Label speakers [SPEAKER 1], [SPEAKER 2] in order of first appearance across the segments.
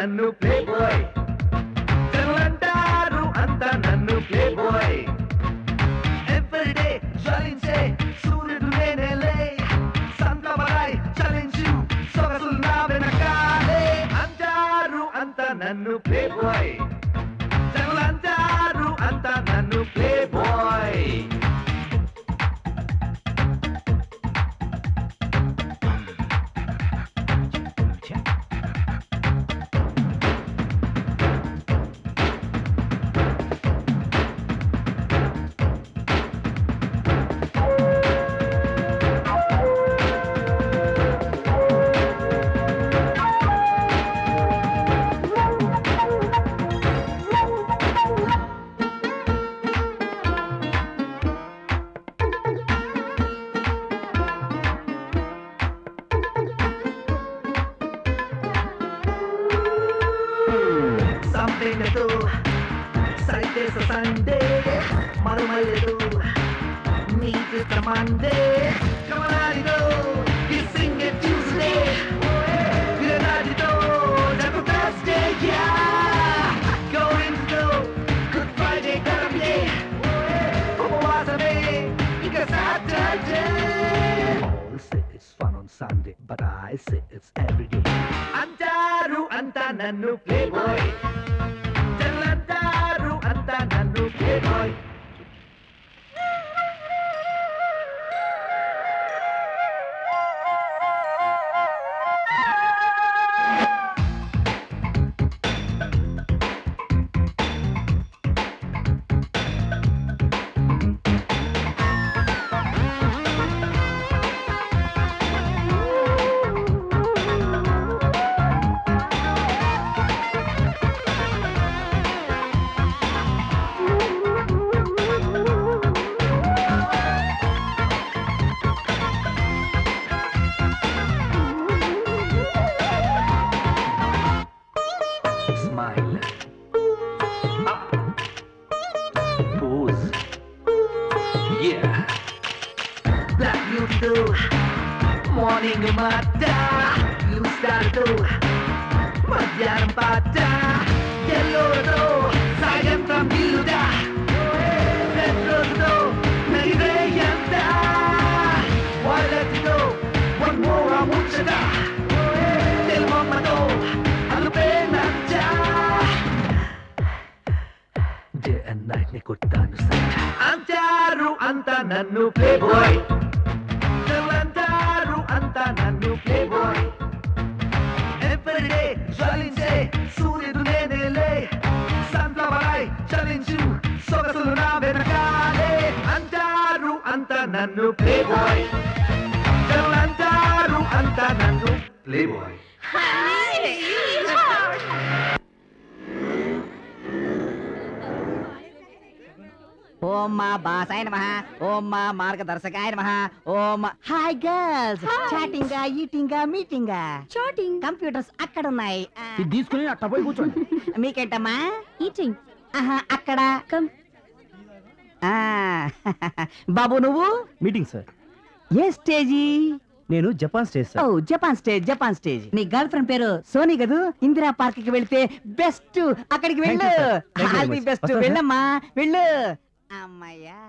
[SPEAKER 1] నన్ను play boy జనులంటారు అంతా నన్ను ప్లే బాయ్ ఎవ్రీడే జ్వలించే సూర్యుడు నేనేలే సంతమరాయ్ చలించు సొగసులు నా వెనకాలే అంటారు అంతా నన్ను ప్లే బాయ్ జనులంటారు అంతా నన్ను play boy Sunday, Marumalledu, meet the Monday. Come on, Adido, you sing it Tuesday. Good Adido, that's Thursday, yeah. Going to go, Good Friday, Saturday. Como was a day, it's Saturday. All say it's fun on Sunday, but I say it's every day. Antaru anta nannu playboy. Anta nannu playboy morning mata you start to madhyanam pata yellow do sayantram giluda retro do naireyanta violet do one more amuchada del mama do alupe nacha day and night ne kottanu santa antaru anta nannu playboy anta nannu playboy everyday జ్వలించే సూర్యుడు నేనేలే సంతమరాయ్ చలించు సొగసులు నా వెనకాలే అంటారు అంతా నన్ను playboy జనులంటారు అంతా నన్ను playboy
[SPEAKER 2] ఓం మా బాసాయ నమః ఓం మా మార్గదర్శకాయ నమః ఓం హాయ్ గర్ల్స్ చాటింగా ఈటింగా మీటింగా
[SPEAKER 3] చాటింగ్
[SPEAKER 2] కంప్యూటర్స్ అక్కడ ఉన్నాయి
[SPEAKER 1] ఇది తీసుకుని అట్ట పోయి కూర్చోండి
[SPEAKER 2] మీకేంటమ్మా
[SPEAKER 3] ఈటింగ్
[SPEAKER 2] అక్కడ
[SPEAKER 3] కమ్
[SPEAKER 2] బాబు నువ్వు
[SPEAKER 1] మీటింగ్ సార్
[SPEAKER 2] ఏ స్టేజీ
[SPEAKER 1] నేను జపాన్ స్టేజ్ సార్
[SPEAKER 2] ఓ జపాన్ స్టేజ్ నీ గర్ల్ ఫ్రెండ్ పేరు సోనీ కదూ ఇందిరా పార్క్ కి వెళ్తే బెస్ట్ అక్కడికి వెళ్ళు ఆల్ ది బెస్ట్ వెళ్ళమ్మా వెళ్ళు అమ్మయ్యా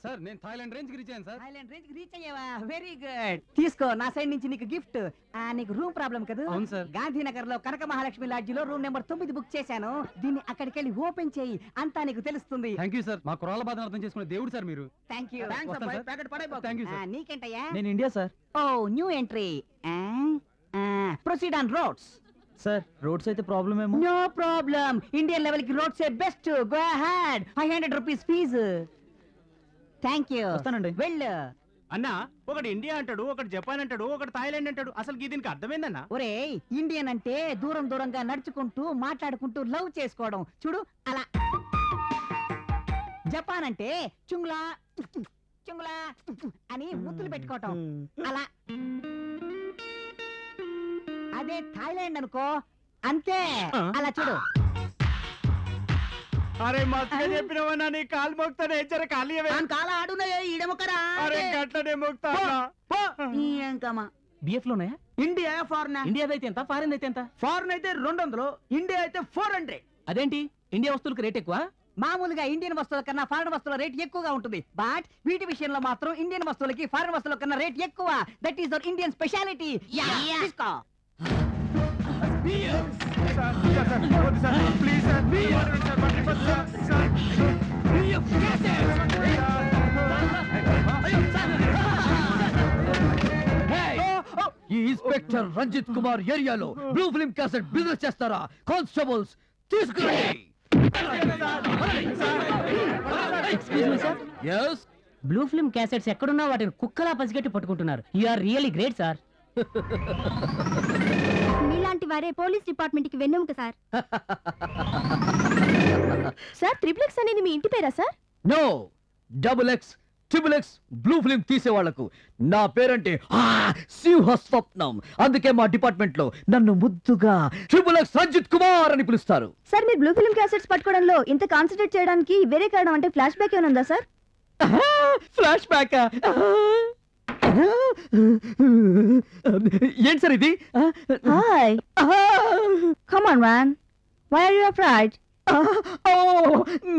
[SPEAKER 1] సార్ నేను థాయిలాండ్ రేంజ్ కి రీచ్ అయ్యాను సార్
[SPEAKER 2] థాయిలాండ్ రేంజ్ కి రీచ్ అయ్యావా వెరీ గుడ్ తీసుకో నా సైడ్ నుంచి నీకు గిఫ్ట్ నీకు రూమ్ ప్రాబ్లం కదా
[SPEAKER 1] అవును సార్
[SPEAKER 2] గాంధీనగర్ లో కనక మహాలక్ష్మి లాడ్జ్ లో రూమ్ నెంబర్ 9 బుక్ చేశాను దీన్ని అక్కడికి వెళ్ళి ఓపెన్ చేయి అంతా నీకు తెలుస్తుంది
[SPEAKER 1] థాంక్యూ సార్ మా కురాల బాధను అర్థం చేసుకునే దేవుడు సార్ మీరు
[SPEAKER 2] థాంక్యూ
[SPEAKER 1] థాంక్యూ సార్
[SPEAKER 2] నీకేంటయ్యా
[SPEAKER 1] నేను India sir
[SPEAKER 2] oh new entry proceed on roads
[SPEAKER 1] sir roads అయితే ప్రాబ్లం ఏమో
[SPEAKER 2] నో ప్రాబ్లం ఇండియన్ లెవెల్ కి రోడ్స్ ఏ best go ahead 500 rupees fee thank you
[SPEAKER 1] వస్తానండి
[SPEAKER 2] వెళ్ళు
[SPEAKER 4] అన్నా ఒకటి ఇండియా అంటాడు ఒకటి జపాన్ అంటాడు ఒకటి థాయిలాండ్ అంటాడు అసలు దీనికి అర్థమైందన్నా
[SPEAKER 2] ఒరే ఇండియన్ అంటే దూరం దూరంగా నడుచుకుంటూ మాట్లాడుకుంటూ లవ్ చేసుకోవడం చూడు అలా జపాన్ అంటే చుంగ్లా చుంగ్లా అని ముద్దులు పెట్టుకోవటం అలా అదే థాయిలాండ్ అనుకో అంతే అలా చూడు
[SPEAKER 4] అరే మస్తు చెప్పినవన్నా నీ కాలు మోగుతానే జర ఖాళీ
[SPEAKER 2] కాల ఆడునే ఈడముకరా
[SPEAKER 4] అరే గట్లనే మోగుతా
[SPEAKER 2] ఇంకమ్మా
[SPEAKER 4] బిఎఫ్ లోనే
[SPEAKER 2] ఇండియా ఫారెన్?
[SPEAKER 4] ఇండియా అయితే ఎంత, ఫారెన్ అయితే ఎంత?
[SPEAKER 2] ఫారెన్ అయితే 200, ఇండియా అయితే 400.
[SPEAKER 4] అదేంటి ఇండియా వస్తువులకు రేట్ ఎక్కువ?
[SPEAKER 2] మామూలుగా ఇండియన్ వస్తువుల కన్నా ఫారెన్ వస్తువుల రేట్ ఎక్కువగా ఉంటుంది. బట్ వీటి విషయంలో మాత్రం ఇండియన్ వస్తువులకి ఫారెన్ వస్తువుల కన్నా రేట్ ఎక్కువ. That is our Indian speciality. తీసుకో.
[SPEAKER 3] ఈ ఇన్స్పెక్టర్ రంజిత్ కుమార్ ఏరియాలో బ్లూ ఫిల్మ్ క్యాసెట్ బిజినెస్ చేస్తారా? కానిస్టేబుల్స్ తీసుకురండి. yes
[SPEAKER 5] బ్లూ ఫిల్మ్ క్యాసెట్స్ ఎక్కడున్నా వాటిని కుక్కలా పసిగట్టి పట్టుకుంటున్నారు. You are really great sir.
[SPEAKER 6] మీలాంటి వారే పోలీస్ డిపార్ట్మెంట్ కి వెన్నెముక సార్. సార్ ట్రిప్లెక్స్ అనేది మీ ఇంటి పేరా సార్?
[SPEAKER 3] No, XXX XXX blue film తీసే వాళ్లకు నా పేరంటే సింహ స్వప్నం. అందుకే మా డిపార్ట్మెంట్ లో నన్ను ముద్దుగా XXX రంజిత్ కుమార్ అని పిలుస్తారు.
[SPEAKER 6] సార్ మీరు బ్లూ ఫిల్మ్ క్యాసెట్స్ పట్టుకోవడంలో ఇంత కాన్సన్ట్రేట్ చేయడానికి వేరే కారణం అంటే ఫ్లాష్ బ్యాక్ ఏమైనా ఉందా సార్?
[SPEAKER 3] ఫ్లాష్ బ్యాక్ ఏంటి సార్ ఇది?
[SPEAKER 6] Hi come on man, why are you afraid?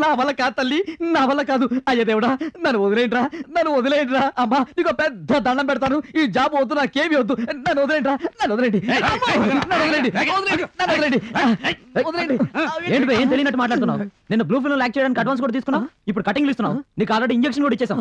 [SPEAKER 3] నా వల్ల కాదు తల్లి, నా వల్ల కాదు. అయ్య దేవుడా, నన్ను వదిలేంట్రా, నన్ను వదిలేంట్రా. అమ్మా నీకు పెద్ద దండం పెడతాను. ఈ జాబ్ వద్దు, నాకేమి వద్దు. నన్ను వదిలేంట్రా, నన్ను వదిలేండి, నన్ను వదిలేండి, నన్ను వదిలేండి, వదిలేండి.
[SPEAKER 5] ఏంటి ఏం తెలియనట్టు మాట్లాడుతున్నావు? నిన్న బ్లూ ఫిల్మ్ యాక్ట్ చేయడానికి అడ్వాన్స్ కూడా తీసుకున్నావు, ఇప్పుడు కటింగ్ ఇస్తున్నావు. నీకు ఆల్రెడీ ఇంజెక్షన్ కూడా ఇచ్చేసాం.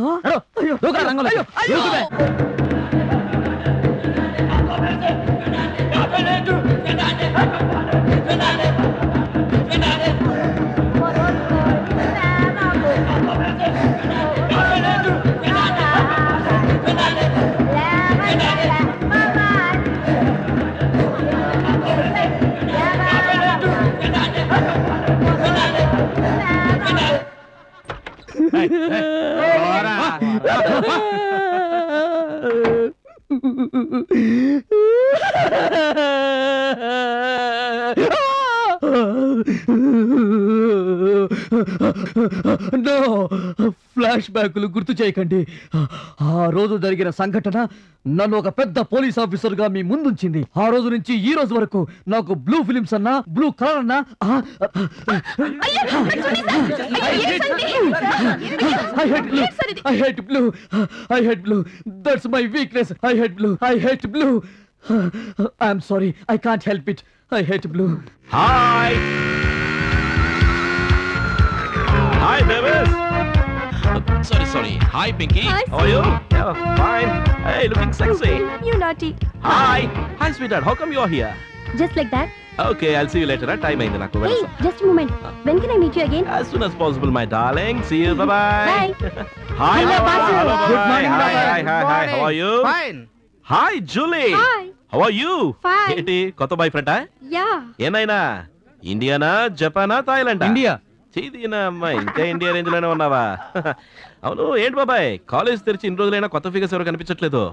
[SPEAKER 3] ఫ్లాష్ బ్యాక్లు గుర్తు చేయకండి. ఆ రోజు జరిగిన సంఘటన నన్ను ఒక పెద్ద పోలీస్ ఆఫీసర్ గా మీ ముందుంచింది. ఆ రోజు నుంచి ఈ రోజు వరకు నాకు బ్లూ ఫిలిమ్స్ అన్నా, బ్లూ కలర్ అన్నా I hate blue. I hate blue. That's my weakness. I hate blue. I hate blue. I'm sorry. I can't help it. I hate blue.
[SPEAKER 7] Hi. Hi, babies. Sorry. Hi, Pinky.
[SPEAKER 6] Hi,
[SPEAKER 7] How are you? Yeah, fine. Hey, looking sexy.
[SPEAKER 6] You naughty.
[SPEAKER 7] Hi, sweetheart. How come you're here?
[SPEAKER 6] Just like that.
[SPEAKER 7] Okay, I'll see you later. Time aయింది నాకు.
[SPEAKER 6] Hey, just a moment. When can I meet you again?
[SPEAKER 7] As soon as possible, my darling. See you. Bye-bye.
[SPEAKER 6] Bye.
[SPEAKER 7] Hi.
[SPEAKER 6] Hello, Basu.
[SPEAKER 7] Good morning.
[SPEAKER 2] Bye.
[SPEAKER 7] Hi. How are you?
[SPEAKER 2] Fine.
[SPEAKER 7] Hi, Julie.
[SPEAKER 6] Hi.
[SPEAKER 7] How are you?
[SPEAKER 6] Fine.
[SPEAKER 7] ఏంటి కొత్త bye ఫ్రెండా?
[SPEAKER 6] Yeah.
[SPEAKER 7] ఏనాయినా Indiana, జపానా, థాయిలాండా?
[SPEAKER 3] India.
[SPEAKER 7] చీదీనా అమ్మా, ఇంకా India range లోనే ఉన్నావా? అవును, ఏంటి బాబాయ్ కాలేజ్ తెరిచి ఇన్ని రోజులైనా కొత్త ఫిగర్స్ ఎవరు కనిపించట్లేదు?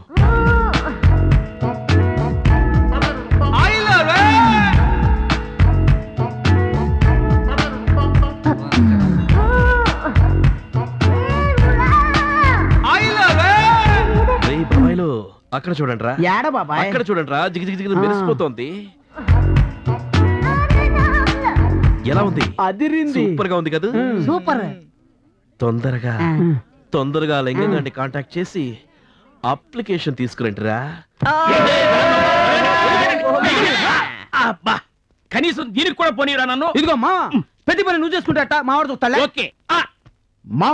[SPEAKER 7] బాబాయ్లు అక్కడ చూడండి రా,
[SPEAKER 2] యాడ బాబాయ్?
[SPEAKER 7] అక్కడ చూడండి రా, జిగి జిగి జిగి మెరిసిపోతోంది. ఎలా ఉంది?
[SPEAKER 2] అదిరింది.
[SPEAKER 7] సూపర్ గా ఉంది కదా?
[SPEAKER 2] సూపర్.
[SPEAKER 7] తొందరగా లింగంగాన్ని కాంటాక్ట్ చేసి అప్లికేషన్ తీసుకురండిరా.
[SPEAKER 4] అబ్బా, కనీసం దీనికి కూడా పోనీరా నన్ను.
[SPEAKER 2] ఇదిగో మా ప్రతి పని నువ్వు చేసుకుంటా మావాడు చూస్తా.
[SPEAKER 4] ఓకే.
[SPEAKER 2] మా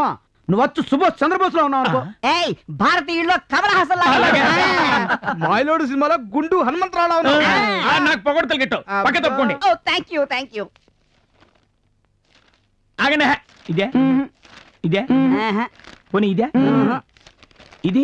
[SPEAKER 2] నువ్వు వచ్చు సుభాష్ చంద్రబోస్ లో ఉన్నావు అనుకో. ఏయ్ భారతీయుల్లో కమల్ హాసన్ లాగా. మాయలోడు సినిమాలో గుండు హనుమంతరావు లా ఉన్నావు.
[SPEAKER 4] నాకు పొగడతలు గిట్టావు. పక్క తప్పుకోండి.
[SPEAKER 2] ఓ థ్యాంక్ యూ.
[SPEAKER 4] ఆగండి. ఇదే పోనీ ఇదే ఇది